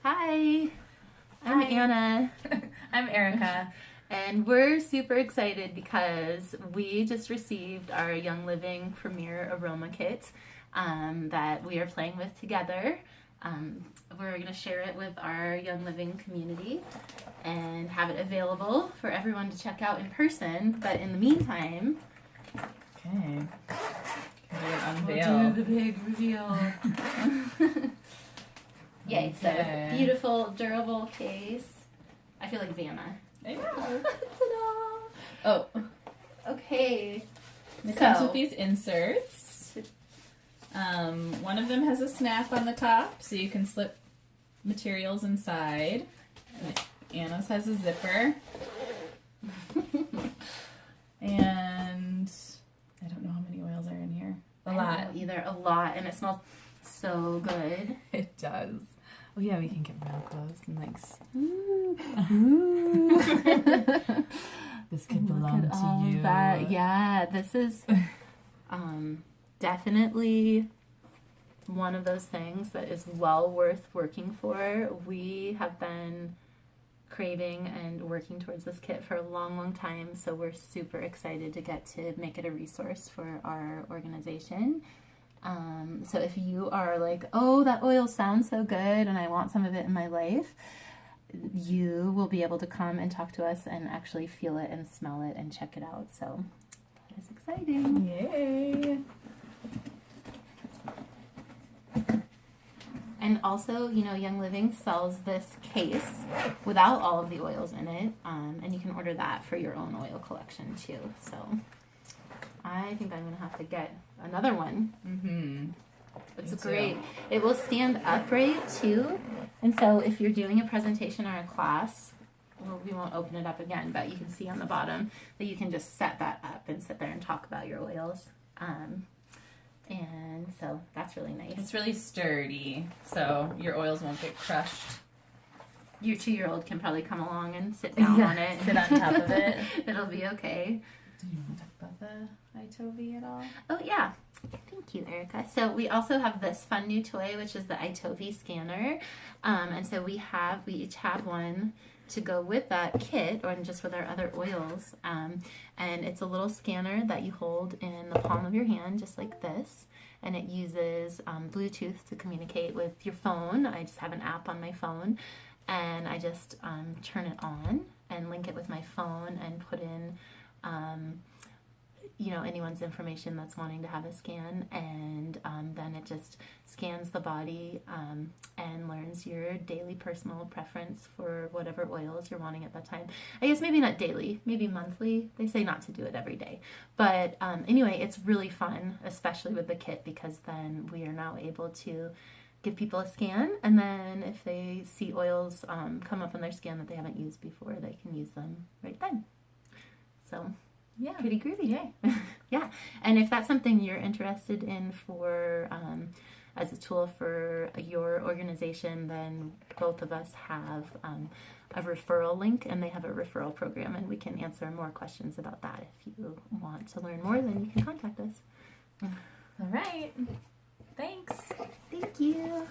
Hi, I'm Hi. Anna, I'm Erica. and we're super excited because we just received our Young Living Premier Aroma Kit that we are playing with together. We're going to share it with our Young Living community and have it available for everyone to check out in person. But in the meantime, Okay. we'll do the big reveal. Yay, so Okay. beautiful, durable case. I feel like Vanna. I know. Ta-da! Oh, Okay. it comes with these inserts. One of them has a snap on the top, so you can slip materials inside. Anna's has a zipper. And I don't know how many oils are in here. A lot. Either a lot, and it smells so good. It does. Oh yeah, we can get real close and like. This could belong to you. Yeah, this is definitely one of those things that is well worth working for. We have been craving and working towards this kit for a long, long time, so we're super excited to get to make it a resource for our organization. So if you are like, oh, that oil sounds so good and I want some of it in my life, you will be able to come and talk to us and actually feel it and smell it and check it out. So it's exciting. Yay! And also, you know, Young Living sells this case without all of the oils in it, and you can order that for your own oil collection too. So I think I'm gonna have to get another one. Mm-hmm. It's Me great. too. It will stand upright too, and so if you're doing a presentation or a class, well, we won't open it up again, but you can see on the bottom that you can just set that up and sit there and talk about your oils. And so that's really nice. It's really sturdy, so your oils won't get crushed. Your 2-year-old can probably come along and sit down on it. Sit on top of it. It'll be okay. Do you want to talk about the Itovi at all? Oh, yeah. Thank you, Erica. So we also have this fun new toy, which is the Itovi scanner. And so we each have one to go with that kit or just with our other oils. And it's a little scanner that you hold in the palm of your hand, just like this. And it uses Bluetooth to communicate with your phone. I just have an app on my phone. And I just turn it on and link it with my phone and put in anyone's information that's wanting to have a scan, and then it just scans the body and learns your daily personal preference for whatever oils you're wanting at that time. I guess maybe not daily, maybe monthly. They say not to do it every day. But anyway, it's really fun, especially with the kit, because then we are now able to give people a scan, and then if they see oils come up on their scan that they haven't used before, they can use them right then. So Yeah. pretty groovy. Yay. Yeah. And if that's something you're interested in for as a tool for your organization, then both of us have a referral link, and they have a referral program, and we can answer more questions about that. If you want to learn more, then you can contact us. All right. Thanks. Thank you.